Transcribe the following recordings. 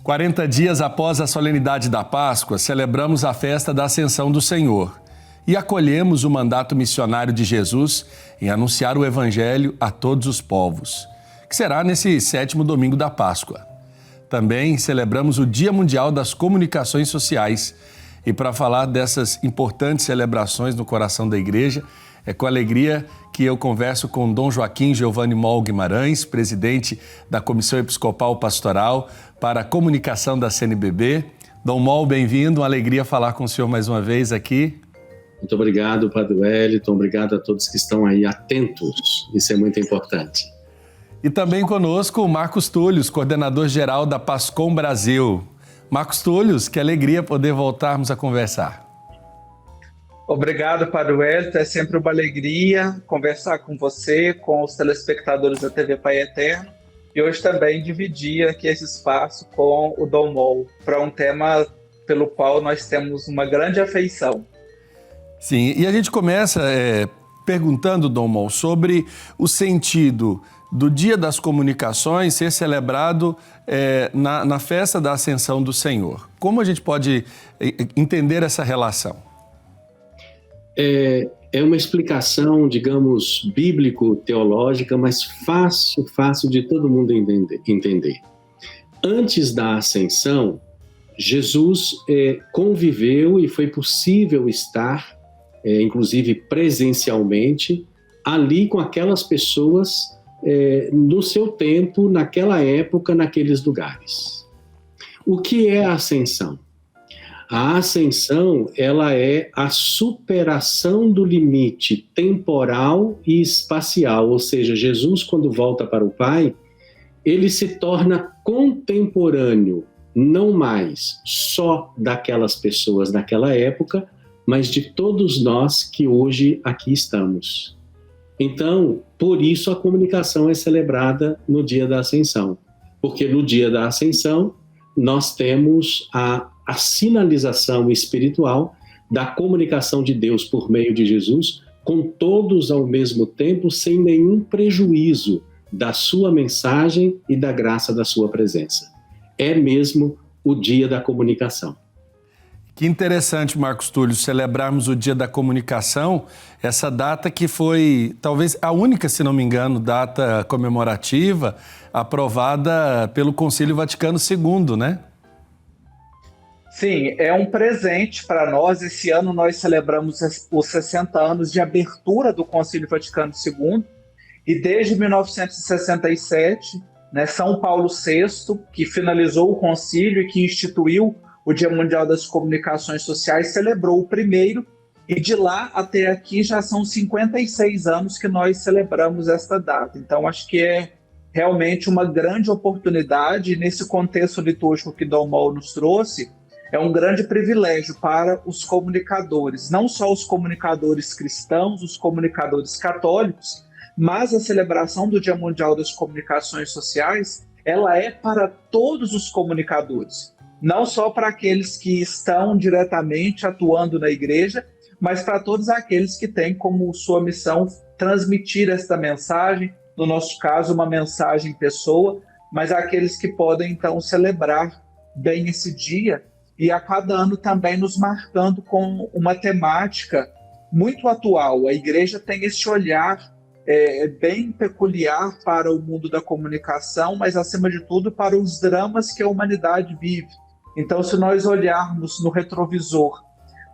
40 dias após a solenidade da Páscoa, celebramos a festa da Ascensão do Senhor e acolhemos o mandato missionário de Jesus em anunciar o Evangelho a todos os povos, que será nesse 7º domingo da Páscoa. Também celebramos o Dia Mundial das Comunicações Sociais. E para falar dessas importantes celebrações no coração da igreja, é com alegria que eu converso com Dom Joaquim Giovanni Moll Guimarães, presidente da Comissão Episcopal Pastoral para a Comunicação da CNBB. Dom Moll, bem-vindo, uma alegria falar com o senhor mais uma vez aqui. Muito obrigado, Padre Wellington, obrigado a todos que estão aí atentos, isso é muito importante. E também conosco o Marcos Túlios, coordenador-geral da PASCOM Brasil. Marcos Túlios, que alegria poder voltarmos a conversar. Obrigado, Padre Wellington, é sempre uma alegria conversar com você, com os telespectadores da TV Pai Eterno, e hoje também dividir aqui esse espaço com o Dom Moll, para um tema pelo qual nós temos uma grande afeição. Sim, e a gente começa perguntando, Dom Moll, sobre o sentido do Dia das Comunicações ser celebrado na festa da Ascensão do Senhor. Como a gente pode entender essa relação? É uma explicação, digamos, bíblico-teológica, mas fácil de todo mundo entender. Antes da Ascensão, Jesus conviveu e foi possível estar, inclusive presencialmente, ali com aquelas pessoas no seu tempo, naquela época, naqueles lugares. O que é a ascensão? A ascensão, ela é a superação do limite temporal e espacial, ou seja, Jesus, quando volta para o Pai, ele se torna contemporâneo, não mais só daquelas pessoas daquela época, mas de todos nós que hoje aqui estamos. Então, por isso a comunicação é celebrada no dia da Ascensão, porque no dia da Ascensão nós temos a sinalização espiritual da comunicação de Deus por meio de Jesus com todos ao mesmo tempo, sem nenhum prejuízo da sua mensagem e da graça da sua presença. É mesmo o dia da comunicação. Que interessante, Marcos Túlio, celebrarmos o Dia da Comunicação, essa data que foi, talvez, a única, se não me engano, data comemorativa aprovada pelo Concílio Vaticano II, né? Sim, é um presente para nós. Esse ano nós celebramos os 60 anos de abertura do Concílio Vaticano II e desde 1967, né, São Paulo VI, que finalizou o concílio e que instituiu o Dia Mundial das Comunicações Sociais, celebrou o primeiro, e de lá até aqui já são 56 anos que nós celebramos esta data. Então acho que é realmente uma grande oportunidade, nesse contexto litúrgico que Dom Moll nos trouxe, é um grande privilégio para os comunicadores, não só os comunicadores cristãos, os comunicadores católicos, mas a celebração do Dia Mundial das Comunicações Sociais, ela é para todos os comunicadores. Não só para aqueles que estão diretamente atuando na igreja, mas para todos aqueles que têm como sua missão transmitir esta mensagem, no nosso caso, uma mensagem em pessoa, mas aqueles que podem, então, celebrar bem esse dia e a cada ano também nos marcando com uma temática muito atual. A igreja tem esse olhar bem peculiar para o mundo da comunicação, mas, acima de tudo, para os dramas que a humanidade vive. Então, se nós olharmos no retrovisor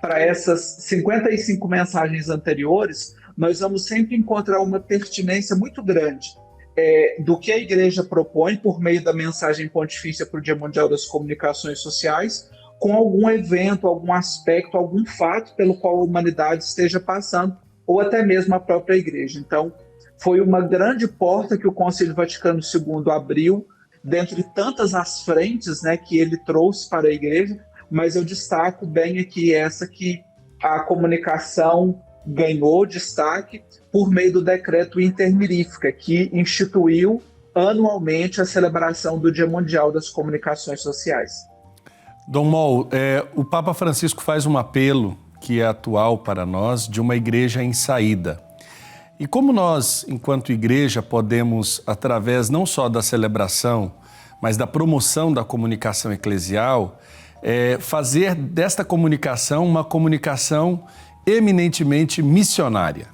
para essas 55 mensagens anteriores, nós vamos sempre encontrar uma pertinência muito grande do que a Igreja propõe por meio da mensagem pontifícia para o Dia Mundial das Comunicações Sociais, com algum evento, algum aspecto, algum fato pelo qual a humanidade esteja passando, ou até mesmo a própria Igreja. Então, foi uma grande porta que o Concílio Vaticano II abriu, dentre tantas as frentes, né, que ele trouxe para a igreja, mas eu destaco bem aqui essa que a comunicação ganhou destaque por meio do decreto Intermirífica, que instituiu anualmente a celebração do Dia Mundial das Comunicações Sociais. Dom Moll, o Papa Francisco faz um apelo que é atual para nós de uma igreja em saída. E como nós, enquanto igreja, podemos, através não só da celebração, mas da promoção da comunicação eclesial, fazer desta comunicação uma comunicação eminentemente missionária?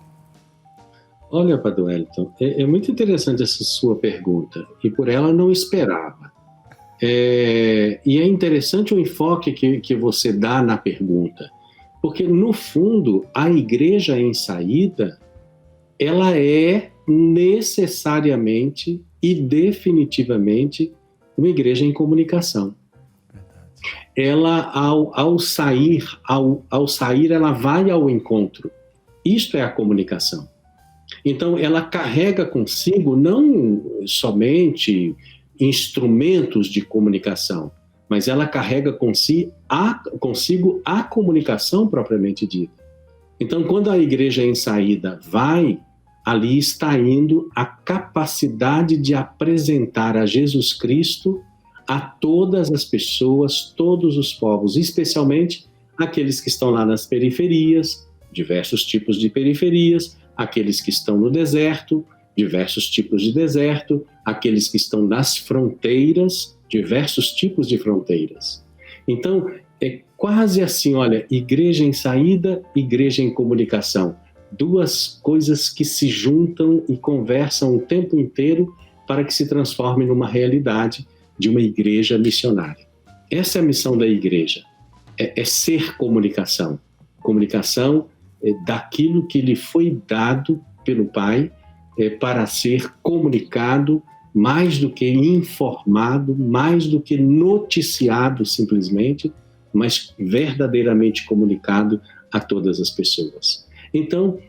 Olha, Padre Wellington, é muito interessante essa sua pergunta, e por ela não esperava. E é interessante o enfoque que você dá na pergunta, porque, no fundo, a igreja em saída, ela é necessariamente e definitivamente uma igreja em comunicação. Ela, ao sair, ela vai ao encontro. Isto é a comunicação. Então, ela carrega consigo não somente instrumentos de comunicação, mas ela carrega consigo a comunicação propriamente dita. Então, quando a igreja em saída vai, ali está indo a capacidade de apresentar a Jesus Cristo a todas as pessoas, todos os povos, especialmente aqueles que estão lá nas periferias, diversos tipos de periferias, aqueles que estão no deserto, diversos tipos de deserto, aqueles que estão nas fronteiras, diversos tipos de fronteiras. Então, é quase assim, olha, igreja em saída, igreja em comunicação. Duas coisas que se juntam e conversam o tempo inteiro para que se transforme numa realidade de uma igreja missionária. Essa é a missão da igreja, é ser comunicação. Comunicação daquilo que lhe foi dado pelo Pai para ser comunicado, mais do que informado, mais do que noticiado simplesmente, mas verdadeiramente comunicado a todas as pessoas. Então,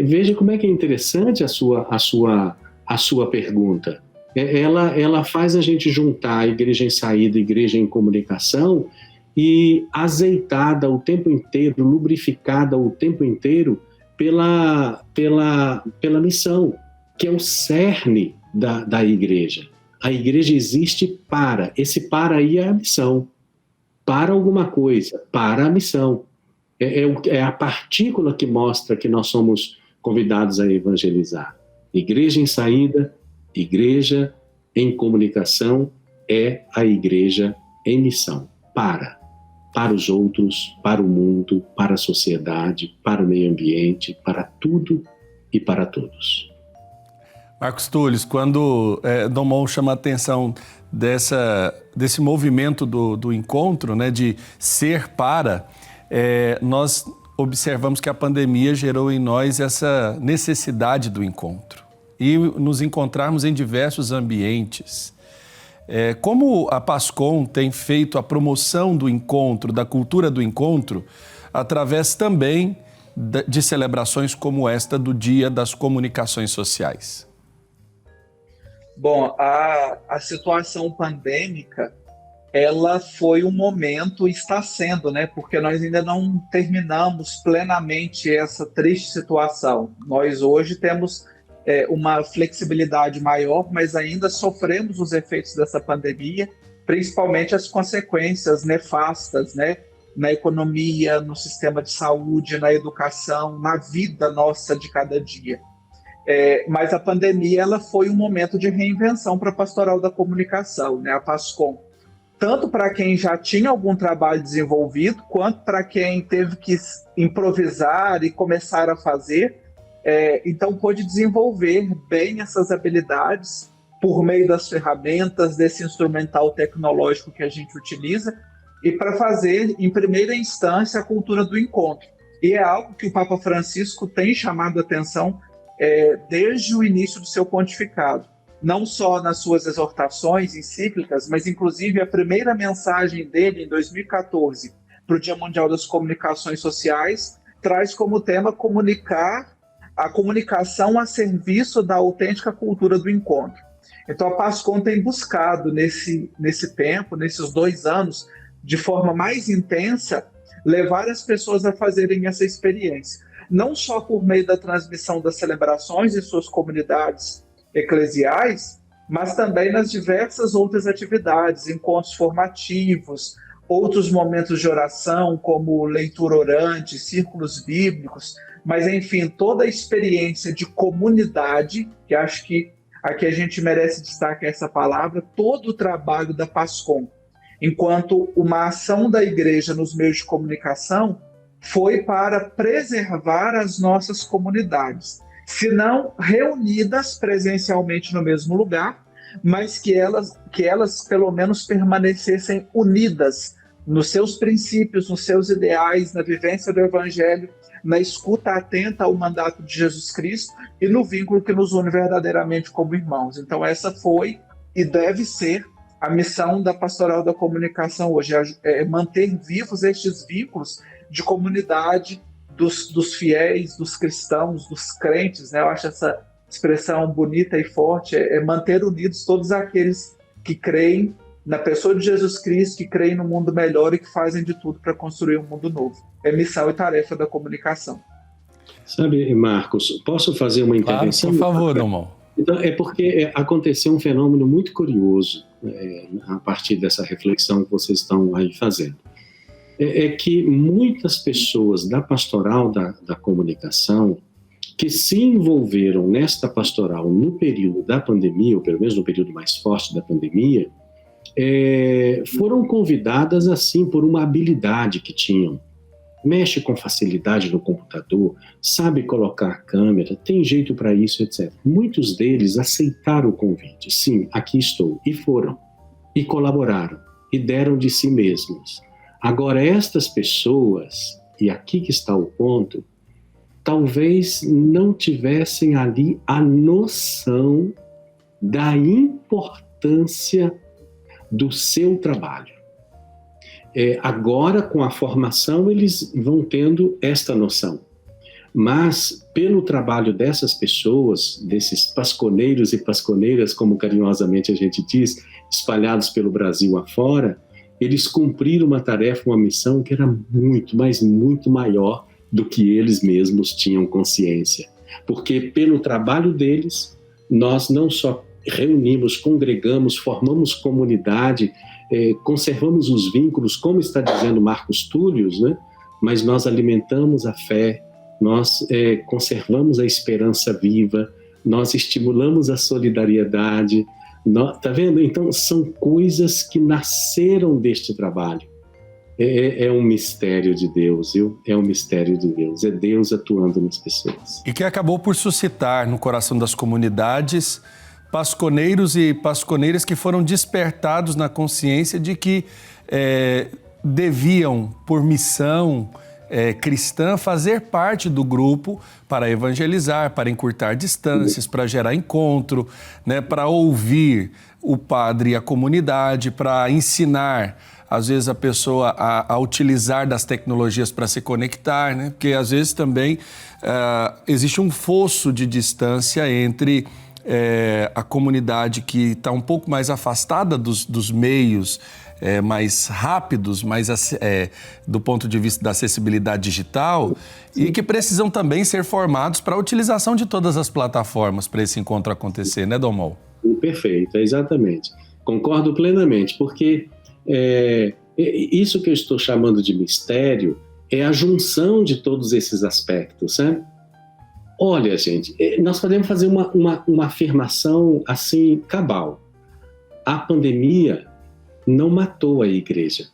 veja como é que é interessante a sua pergunta. Ela faz a gente juntar a igreja em saída, a igreja em comunicação, e azeitada o tempo inteiro, lubrificada o tempo inteiro pela missão, que é o cerne da igreja. A igreja existe para, esse para aí é a missão, para alguma coisa, para a missão. É a partícula que mostra que nós somos convidados a evangelizar. Igreja em saída, igreja em comunicação é a igreja em missão, para os outros, para o mundo, para a sociedade, para o meio ambiente, para tudo e para todos. Marcos Túlio, quando Dom Mon chama a atenção desse movimento do encontro, né, de ser para, nós observamos que a pandemia gerou em nós essa necessidade do encontro e nos encontrarmos em diversos ambientes. Como a PASCOM tem feito a promoção do encontro, da cultura do encontro, através também de celebrações como esta do Dia das Comunicações Sociais? Bom, a situação pandêmica, ela foi um momento, está sendo, né? Porque nós ainda não terminamos plenamente essa triste situação. Nós hoje temos uma flexibilidade maior, mas ainda sofremos os efeitos dessa pandemia, principalmente as consequências nefastas, né? Na economia, no sistema de saúde, na educação, na vida nossa de cada dia. Mas a pandemia, ela foi um momento de reinvenção para a Pastoral da Comunicação, né? A PASCOM. Tanto para quem já tinha algum trabalho desenvolvido, quanto para quem teve que improvisar e começar a fazer. Então, pôde desenvolver bem essas habilidades por meio das ferramentas, desse instrumental tecnológico que a gente utiliza, e para fazer, em primeira instância, a cultura do encontro. E é algo que o Papa Francisco tem chamado a atenção desde o início do seu pontificado. Não só nas suas exortações encíclicas, mas inclusive a primeira mensagem dele, em 2014, para o Dia Mundial das Comunicações Sociais, traz como tema a comunicação a serviço da autêntica cultura do encontro. Então a PASCOM tem buscado nesse tempo, nesses 2 anos, de forma mais intensa, levar as pessoas a fazerem essa experiência. Não só por meio da transmissão das celebrações em suas comunidades eclesiais, mas também nas diversas outras atividades, encontros formativos, outros momentos de oração, como leitura orante, círculos bíblicos, mas, enfim, toda a experiência de comunidade, que acho que aqui a gente merece destacar essa palavra, todo o trabalho da PASCOM, enquanto uma ação da igreja nos meios de comunicação foi para preservar as nossas comunidades, se não reunidas presencialmente no mesmo lugar, mas que elas pelo menos permanecessem unidas nos seus princípios, nos seus ideais, na vivência do Evangelho, na escuta atenta ao mandato de Jesus Cristo e no vínculo que nos une verdadeiramente como irmãos. Então essa foi e deve ser a missão da Pastoral da Comunicação hoje, é manter vivos estes vínculos de comunidade dos fiéis, dos cristãos, dos crentes, né? Eu acho essa expressão bonita e forte, é manter unidos todos aqueles que creem na pessoa de Jesus Cristo, que creem no mundo melhor e que fazem de tudo para construir um mundo novo. É missão e tarefa da comunicação. Sabe, Marcos, posso fazer uma intervenção? Claro, por favor, Domon. Então, é porque aconteceu um fenômeno muito curioso a partir dessa reflexão que vocês estão aí fazendo. É que muitas pessoas da pastoral da comunicação que se envolveram nesta pastoral no período da pandemia, ou pelo menos no período mais forte da pandemia, foram convidadas assim por uma habilidade que tinham. Mexe com facilidade no computador, sabe colocar câmera, tem jeito para isso, etc. Muitos deles aceitaram o convite. Sim, aqui estou. E foram. E colaboraram. E deram de si mesmos. Agora, estas pessoas, e aqui que está o ponto, talvez não tivessem ali a noção da importância do seu trabalho. Agora, com a formação, eles vão tendo esta noção. Mas, pelo trabalho dessas pessoas, desses pasconeiros e pasconeiras, como carinhosamente a gente diz, espalhados pelo Brasil afora, eles cumpriram uma tarefa, uma missão que era muito, mas muito maior do que eles mesmos tinham consciência. Porque, pelo trabalho deles, nós não só reunimos, congregamos, formamos comunidade, conservamos os vínculos, como está dizendo Marcos Túlio, né? Mas nós alimentamos a fé, nós conservamos a esperança viva, nós estimulamos a solidariedade. Tá vendo? Então, são coisas que nasceram deste trabalho. É um mistério de Deus, viu? É um mistério de Deus. É Deus atuando nas pessoas. E que acabou por suscitar no coração das comunidades pasconeiros e pasconeiras que foram despertados na consciência de que deviam, por missão cristã, fazer parte do grupo para evangelizar, para encurtar distâncias, para gerar encontro, né, para ouvir o padre e a comunidade, para ensinar, às vezes, a pessoa a utilizar das tecnologias para se conectar, né? Porque, às vezes, também existe um fosso de distância entre a comunidade que está um pouco mais afastada dos meios mais rápidos, mais do ponto de vista da acessibilidade digital. Sim. E que precisam também ser formados para a utilização de todas as plataformas para esse encontro acontecer, né, Domol? Perfeito, exatamente. Concordo plenamente, porque isso que eu estou chamando de mistério é a junção de todos esses aspectos, né? Olha, gente, nós podemos fazer uma afirmação assim, cabal. A pandemia não matou a igreja.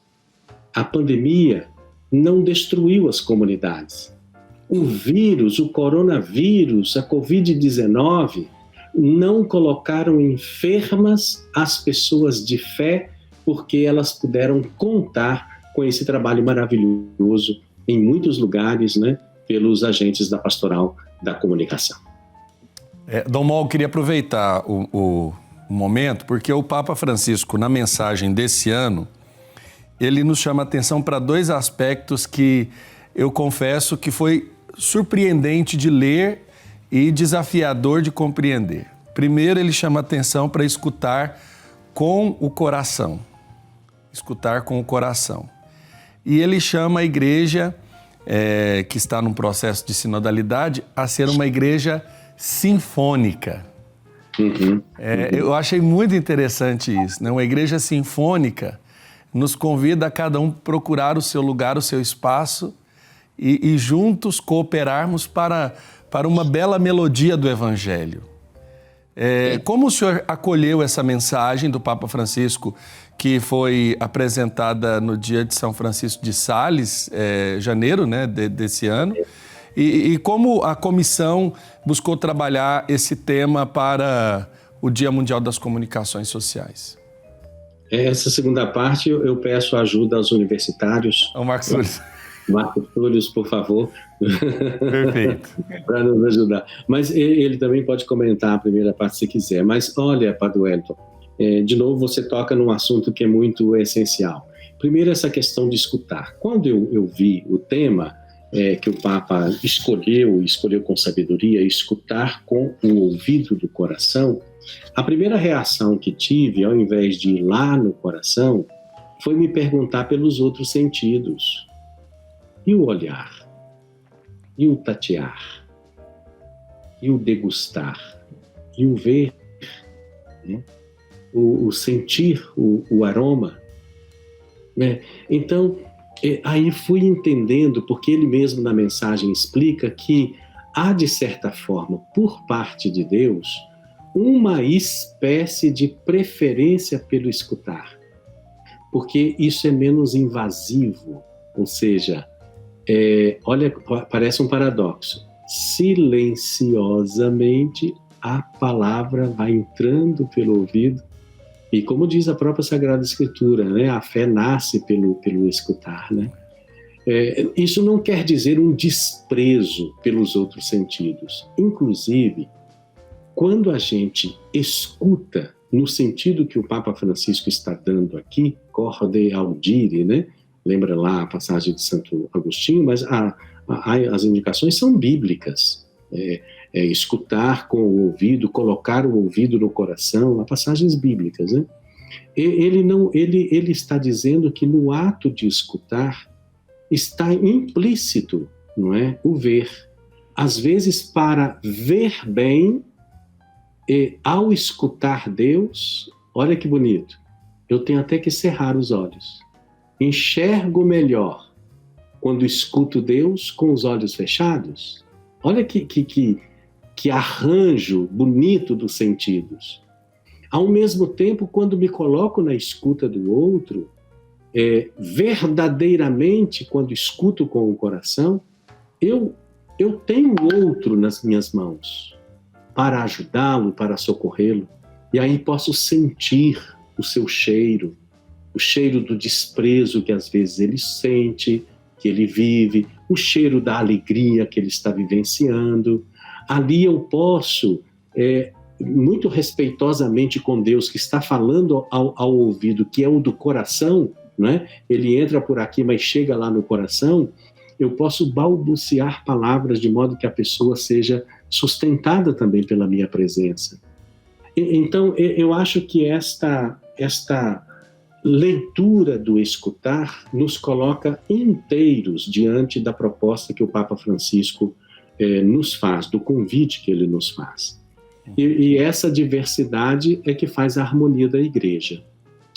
A pandemia não destruiu as comunidades. O vírus, o coronavírus, a Covid-19 não colocaram enfermas as pessoas de fé porque elas puderam contar com esse trabalho maravilhoso em muitos lugares, né, pelos agentes da pastoral da comunicação. Dom Mol, queria aproveitar o momento, porque o Papa Francisco, na mensagem desse ano, ele nos chama a atenção para dois aspectos que eu confesso que foi surpreendente de ler e desafiador de compreender. Primeiro, ele chama a atenção para escutar com o coração. Escutar com o coração. E ele chama a igreja, que está num processo de sinodalidade, a ser uma igreja sinfônica. Eu achei muito interessante isso, né? Uma igreja sinfônica nos convida a cada um procurar o seu lugar, o seu espaço e juntos cooperarmos para uma bela melodia do Evangelho. Como o senhor acolheu essa mensagem do Papa Francisco, que foi apresentada no dia de São Francisco de Sales, janeiro, né, desse ano, e como a comissão buscou trabalhar esse tema para o Dia Mundial das Comunicações Sociais? Essa segunda parte eu peço ajuda aos universitários. Ao Marcos Túlios. Marcos Túlios, por favor. Perfeito. Para nos ajudar. Mas ele também pode comentar a primeira parte se quiser. Mas olha, Padre Wellington, de novo você toca num assunto que é muito essencial. Primeiro, essa questão de escutar. Quando eu vi o tema que o Papa escolheu com sabedoria, escutar com o ouvido do coração, a primeira reação que tive, ao invés de ir lá no coração, foi me perguntar pelos outros sentidos. E o olhar? E o tatear? E o degustar? E o ver? Né? O sentir o aroma? Né? Então, aí fui entendendo, porque ele mesmo na mensagem explica que há, de certa forma, por parte de Deus, uma espécie de preferência pelo escutar. Porque isso é menos invasivo, ou seja, olha, parece um paradoxo. Silenciosamente a palavra vai entrando pelo ouvido e, como diz a própria Sagrada Escritura, né, a fé nasce pelo escutar, né? Isso não quer dizer um desprezo pelos outros sentidos. Inclusive, quando a gente escuta no sentido que o Papa Francisco está dando aqui, corde audire, né? Lembra lá a passagem de Santo Agostinho, mas as indicações são bíblicas. Escutar com o ouvido, colocar o ouvido no coração, passagens bíblicas, né? Ele está dizendo que no ato de escutar está implícito, não é, o ver. Às vezes, para ver bem, ao escutar Deus, olha que bonito, eu tenho até que cerrar os olhos. Enxergo melhor quando escuto Deus com os olhos fechados. Olha que arranjo bonito dos sentidos. Ao mesmo tempo, quando me coloco na escuta do outro, verdadeiramente, quando escuto com o coração, eu tenho o outro nas minhas mãos para ajudá-lo, para socorrê-lo. E aí posso sentir o seu cheiro, o cheiro do desprezo que às vezes ele sente, que ele vive, o cheiro da alegria que ele está vivenciando. Ali eu posso, muito respeitosamente com Deus, que está falando ao ouvido, que é o do coração, né? Ele entra por aqui, mas chega lá no coração, eu posso balbuciar palavras de modo que a pessoa seja sustentada também pela minha presença. Então, eu acho que esta leitura do escutar nos coloca inteiros diante da proposta que o Papa Francisco nos faz, do convite que ele nos faz. E essa diversidade é que faz a harmonia da Igreja.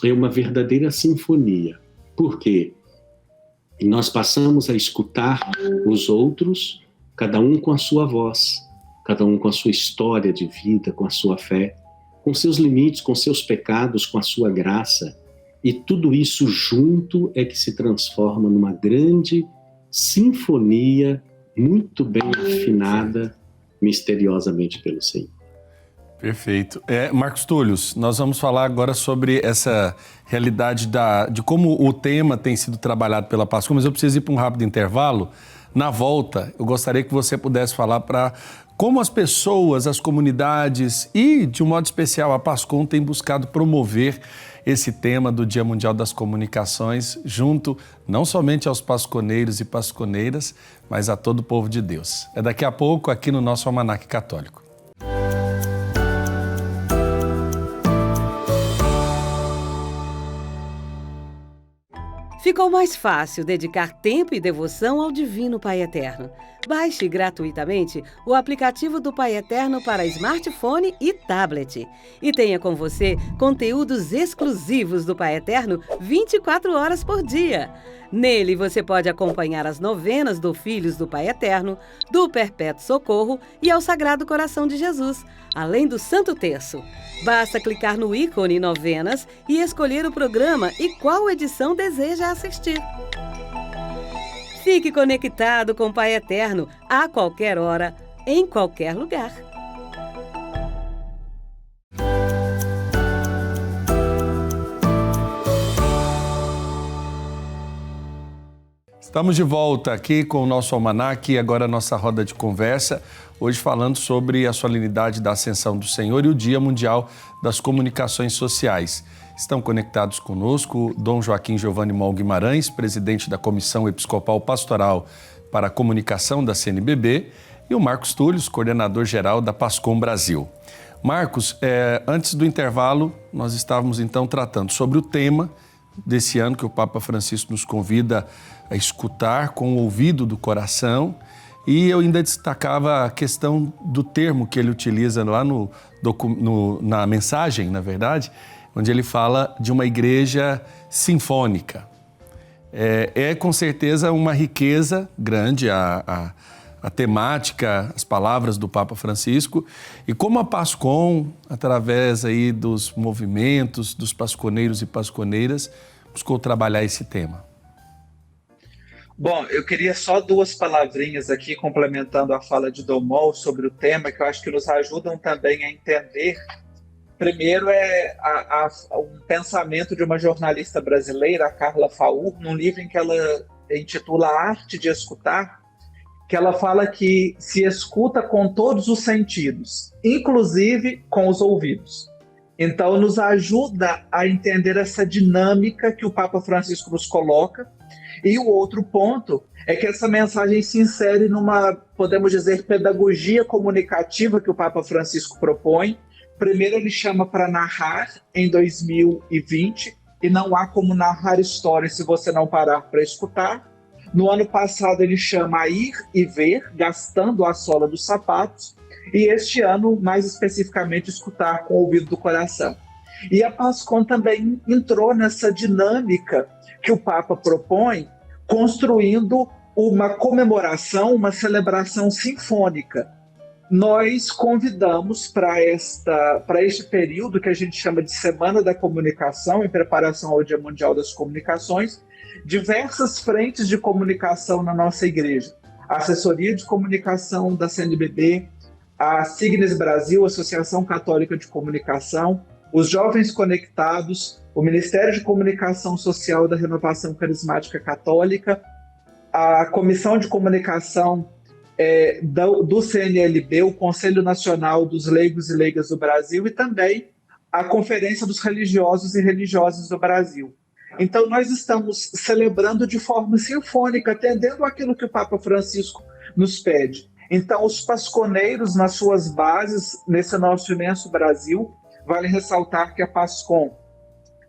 É uma verdadeira sinfonia. Por quê? Nós passamos a escutar os outros, cada um com a sua voz, cada um com a sua história de vida, com a sua fé, com seus limites, com seus pecados, com a sua graça. E tudo isso junto é que se transforma numa grande sinfonia, muito bem afinada, misteriosamente pelo Senhor. Perfeito. Marcos Túlios, nós vamos falar agora sobre essa realidade de como o tema tem sido trabalhado pela Pascom, mas eu preciso ir para um rápido intervalo. Na volta, eu gostaria que você pudesse falar para como as pessoas, as comunidades e, de um modo especial, a Pascom tem buscado promover esse tema do Dia Mundial das Comunicações junto não somente aos pasconeiros e pasconeiras, mas a todo o povo de Deus. É daqui a pouco aqui no nosso Almanaque Católico. Ficou mais fácil dedicar tempo e devoção ao Divino Pai Eterno. Baixe gratuitamente o aplicativo do Pai Eterno para smartphone e tablet. E tenha com você conteúdos exclusivos do Pai Eterno 24 horas por dia. Nele você pode acompanhar as novenas do Filhos do Pai Eterno, do Perpétuo Socorro e ao Sagrado Coração de Jesus, além do Santo Terço. Basta clicar no ícone Novenas e escolher o programa e qual edição deseja assistir. Fique conectado com o Pai Eterno a qualquer hora, em qualquer lugar. Estamos de volta aqui com o nosso almanaque e agora a nossa roda de conversa, hoje falando sobre a solenidade da Ascensão do Senhor e o Dia Mundial das Comunicações Sociais. Estão conectados conosco Dom Joaquim Giovanni Mol Guimarães, presidente da Comissão Episcopal Pastoral para a Comunicação da CNBB, e o Marcos Túlio, coordenador-geral da PASCOM Brasil. Marcos, antes do intervalo, nós estávamos então tratando sobre o tema desse ano que o Papa Francisco nos convida a escutar com o ouvido do coração, e eu ainda destacava a questão do termo que ele utiliza lá na mensagem, na verdade, onde ele fala de uma igreja sinfônica. É com certeza uma riqueza grande a temática, as palavras do Papa Francisco, e como a PASCOM, através aí dos movimentos, dos pasconeiros e pasconeiras, buscou trabalhar esse tema. Bom, eu queria só 2 palavrinhas aqui, complementando a fala de Dom Mol sobre o tema, que eu acho que nos ajudam também a entender. Primeiro um pensamento de uma jornalista brasileira, a Carla Faur, num livro em que ela intitula A Arte de Escutar, que ela fala que se escuta com todos os sentidos, inclusive com os ouvidos. Então, nos ajuda a entender essa dinâmica que o Papa Francisco nos coloca. E o outro ponto é que essa mensagem se insere numa, podemos dizer, pedagogia comunicativa que o Papa Francisco propõe. Primeiro, ele chama para narrar em 2020, e não há como narrar história se você não parar para escutar. No ano passado, ele chama a ir e ver, gastando a sola dos sapatos. E este ano, mais especificamente, escutar com o ouvido do coração. E a PASCOM também entrou nessa dinâmica que o Papa propõe, construindo uma comemoração, uma celebração sinfônica. Nós convidamos para este período que a gente chama de Semana da Comunicação, em preparação ao Dia Mundial das Comunicações, diversas frentes de comunicação na nossa igreja. A Assessoria de Comunicação da CNBB, a Signes Brasil, Associação Católica de Comunicação, os Jovens Conectados, o Ministério de Comunicação Social da Renovação Carismática Católica, a Comissão de Comunicação do CNLB, o Conselho Nacional dos Leigos e Leigas do Brasil, e também a Conferência dos Religiosos e Religiosas do Brasil. Então, nós estamos celebrando de forma sinfônica, atendendo àquilo que o Papa Francisco nos pede. Então, os pasconeiros, nas suas bases, nesse nosso imenso Brasil, vale ressaltar que a PASCOM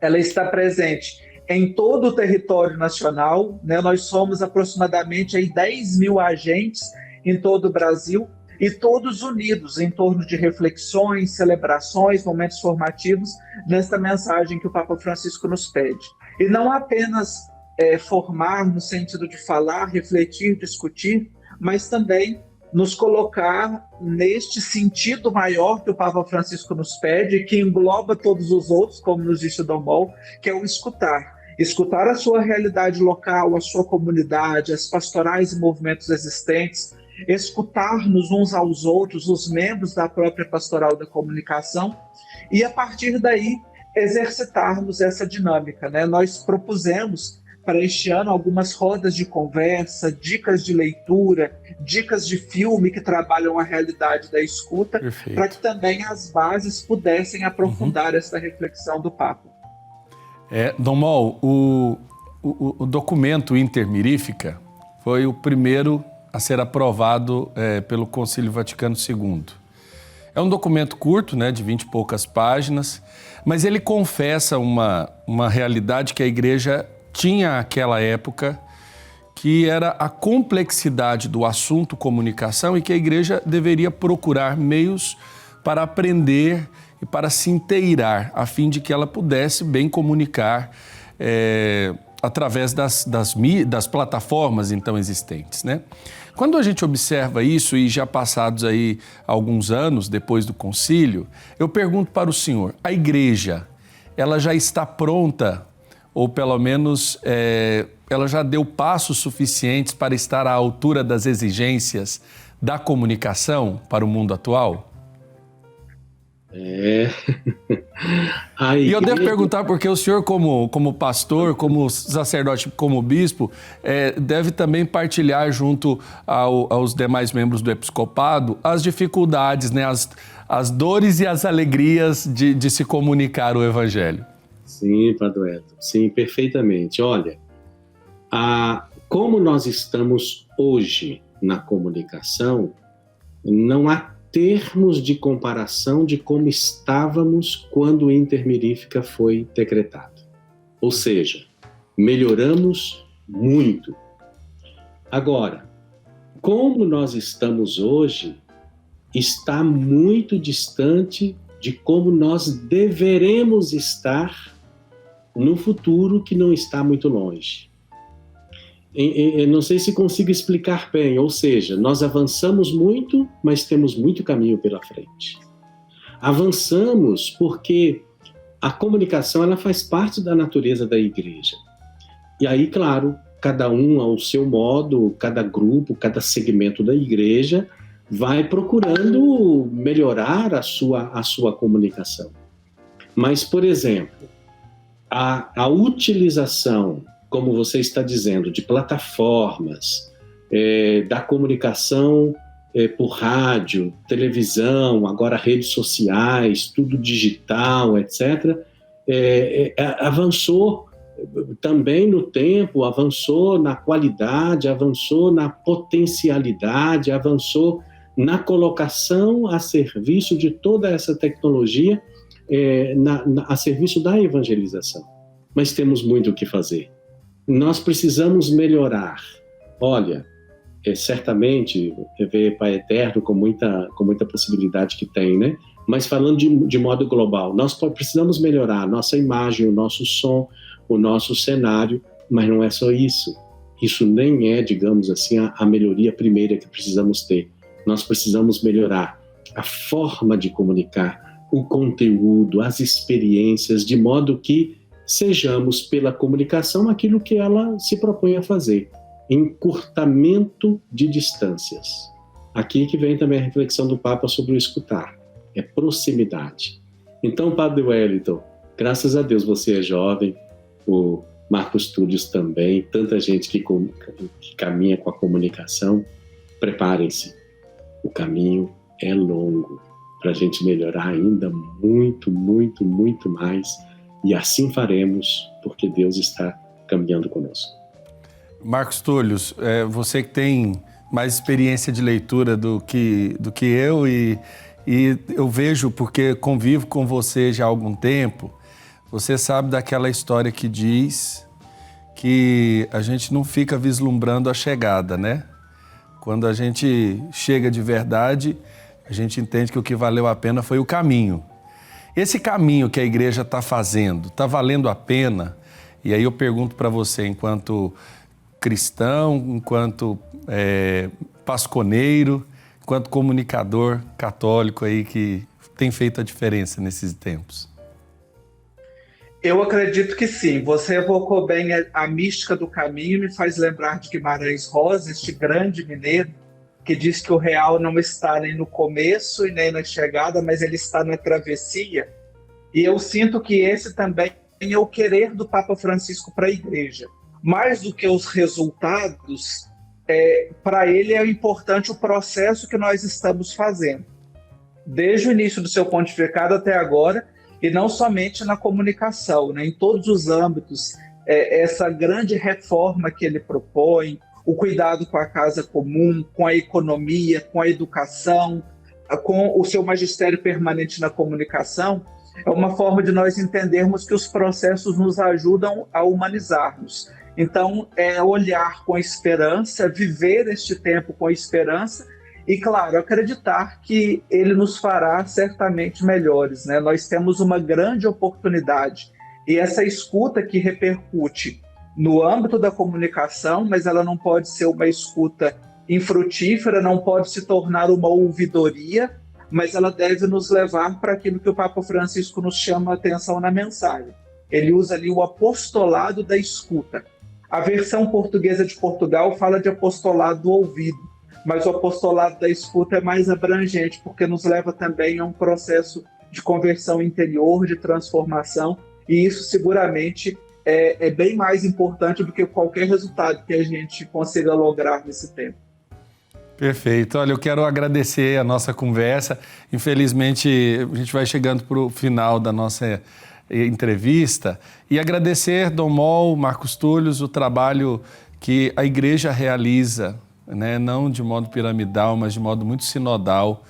ela está presente em todo o território nacional, né? Nós somos aproximadamente aí 10 mil agentes em todo o Brasil, e todos unidos em torno de reflexões, celebrações, momentos formativos, nesta mensagem que o Papa Francisco nos pede. E não apenas formar no sentido de falar, refletir, discutir, mas também nos colocar neste sentido maior que o Papa Francisco nos pede, que engloba todos os outros, como nos disse o Dom Mol, que é o escutar. Escutar a sua realidade local, a sua comunidade, as pastorais e movimentos existentes, escutar-nos uns aos outros, os membros da própria pastoral da comunicação, e a partir daí exercitarmos essa dinâmica, né? Nós propusemos para este ano algumas rodas de conversa, dicas de leitura, dicas de filme que trabalham a realidade da escuta, para que também as bases pudessem aprofundar essa reflexão do Papa. Dom Mol, o documento Intermirífica foi o primeiro a ser aprovado pelo Concílio Vaticano II. É um documento curto, né, de 20 e poucas páginas, mas ele confessa uma realidade que a Igreja tinha aquela época que era a complexidade do assunto comunicação e que a igreja deveria procurar meios para aprender e para se inteirar, a fim de que ela pudesse bem comunicar através das plataformas então existentes, né? Quando a gente observa isso, e já passados aí alguns anos depois do concílio, eu pergunto para o senhor, a igreja, ela já está pronta, ou pelo menos ela já deu passos suficientes para estar à altura das exigências da comunicação para o mundo atual? E eu devo perguntar porque o senhor, como pastor, como sacerdote, como bispo, deve também partilhar junto aos demais membros do episcopado as dificuldades, né, as dores e as alegrias de se comunicar o evangelho. Sim, Padre Elton, sim, perfeitamente. Olha, como nós estamos hoje na comunicação, não há termos de comparação de como estávamos quando o Intermirífica foi decretado. Ou seja, melhoramos muito. Agora, como nós estamos hoje, está muito distante de como nós deveremos estar no futuro que não está muito longe. Eu não sei se consigo explicar bem, ou seja, nós avançamos muito, mas temos muito caminho pela frente. Avançamos porque a comunicação ela faz parte da natureza da igreja. E aí, claro, cada um ao seu modo, cada grupo, cada segmento da igreja vai procurando melhorar a sua comunicação. Mas, por exemplo, a utilização, como você está dizendo, de plataformas, da comunicação por rádio, televisão, agora redes sociais, tudo digital, etc., avançou também no tempo, avançou na qualidade, avançou na potencialidade, avançou na colocação a serviço de toda essa tecnologia, a serviço da evangelização. Mas temos muito o que fazer. Nós precisamos melhorar. Olha, certamente, ver Pai Eterno com muita possibilidade que tem, né? Mas falando de modo global, nós precisamos melhorar a nossa imagem, o nosso som, o nosso cenário, mas não é só isso. Isso nem é, digamos assim, a melhoria primeira que precisamos ter. Nós precisamos melhorar a forma de comunicar, o conteúdo, as experiências, de modo que sejamos, pela comunicação, aquilo que ela se propõe a fazer, encurtamento de distâncias. Aqui que vem também a reflexão do Papa sobre o escutar, é proximidade. Então, Padre Wellington, graças a Deus você é jovem, o Marcos Túlios também, tanta gente que caminha com a comunicação. Preparem-se, o caminho é longo, para a gente melhorar ainda muito, muito, muito mais. E assim faremos, porque Deus está caminhando conosco. Marcos Túlios, você que tem mais experiência de leitura do que eu e eu vejo, porque convivo com você já há algum tempo, você sabe daquela história que diz que a gente não fica vislumbrando a chegada, né? Quando a gente chega de verdade, a gente entende que o que valeu a pena foi o caminho. Esse caminho que a igreja está fazendo, está valendo a pena? E aí eu pergunto para você, enquanto cristão, enquanto pasconeiro, enquanto comunicador católico aí que tem feito a diferença nesses tempos. Eu acredito que sim. Você evocou bem a mística do caminho e me faz lembrar de Guimarães Rosa, este grande mineiro, que diz que o real não está nem no começo e nem na chegada, mas ele está na travessia. E eu sinto que esse também é o querer do Papa Francisco para a Igreja. Mais do que os resultados, para ele é importante o processo que nós estamos fazendo. Desde o início do seu pontificado até agora, e não somente na comunicação, né? Em todos os âmbitos, essa grande reforma que ele propõe, o cuidado com a casa comum, com a economia, com a educação, com o seu magistério permanente na comunicação, é uma forma de nós entendermos que os processos nos ajudam a humanizarmos. Então, é olhar com esperança, viver este tempo com esperança e, claro, acreditar que ele nos fará certamente melhores, né? Nós temos uma grande oportunidade e essa escuta que repercute no âmbito da comunicação, mas ela não pode ser uma escuta infrutífera, não pode se tornar uma ouvidoria, mas ela deve nos levar para aquilo que o Papa Francisco nos chama a atenção na mensagem. Ele usa ali o apostolado da escuta. A versão portuguesa de Portugal fala de apostolado do ouvido, mas o apostolado da escuta é mais abrangente, porque nos leva também a um processo de conversão interior, de transformação, e isso seguramente é bem mais importante do que qualquer resultado que a gente consiga lograr nesse tempo. Perfeito. Olha, eu quero agradecer a nossa conversa. Infelizmente, a gente vai chegando para o final da nossa entrevista e agradecer, Dom Mol, Marcos Túlio, o trabalho que a Igreja realiza, né? Não de modo piramidal, mas de modo muito sinodal.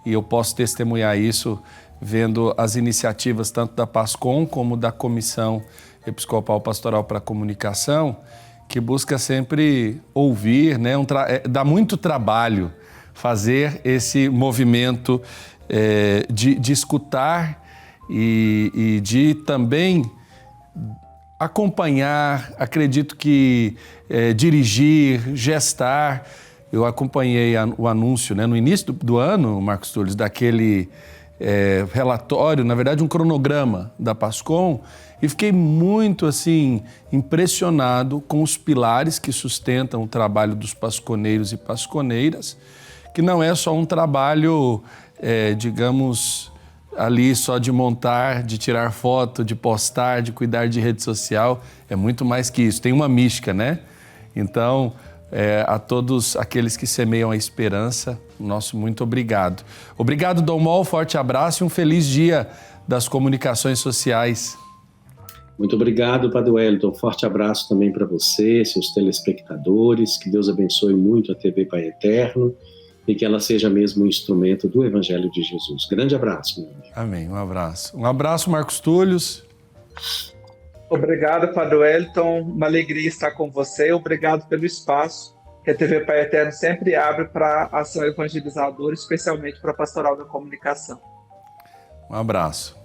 E eu posso testemunhar isso vendo as iniciativas tanto da PASCOM como da Comissão Episcopal Pastoral para a Comunicação, que busca sempre ouvir, né? Dá muito trabalho fazer esse movimento de escutar e de também acompanhar, acredito que dirigir, gestar. Eu acompanhei o anúncio, né, no início do ano, Marcos Túlio, daquele relatório, na verdade um cronograma da PASCOM, e fiquei muito assim impressionado com os pilares que sustentam o trabalho dos pasconeiros e pasconeiras, que não é só um trabalho, digamos, ali só de montar, de tirar foto, de postar, de cuidar de rede social, é muito mais que isso, tem uma mística, né? Então, a todos aqueles que semeiam a esperança, nosso muito obrigado. Obrigado, Dom Mol, forte abraço e um feliz dia das comunicações sociais. Muito obrigado, Padre Wellington. Forte abraço também para você, seus telespectadores. Que Deus abençoe muito a TV Pai Eterno e que ela seja mesmo um instrumento do Evangelho de Jesus. Grande abraço, meu amigo. Amém, um abraço. Um abraço, Marcos Túlio. Obrigado, Padre Wellington. Uma alegria estar com você. Obrigado pelo espaço que a TV Pai Eterno sempre abre para a ação evangelizadora, especialmente para a Pastoral da Comunicação. Um abraço.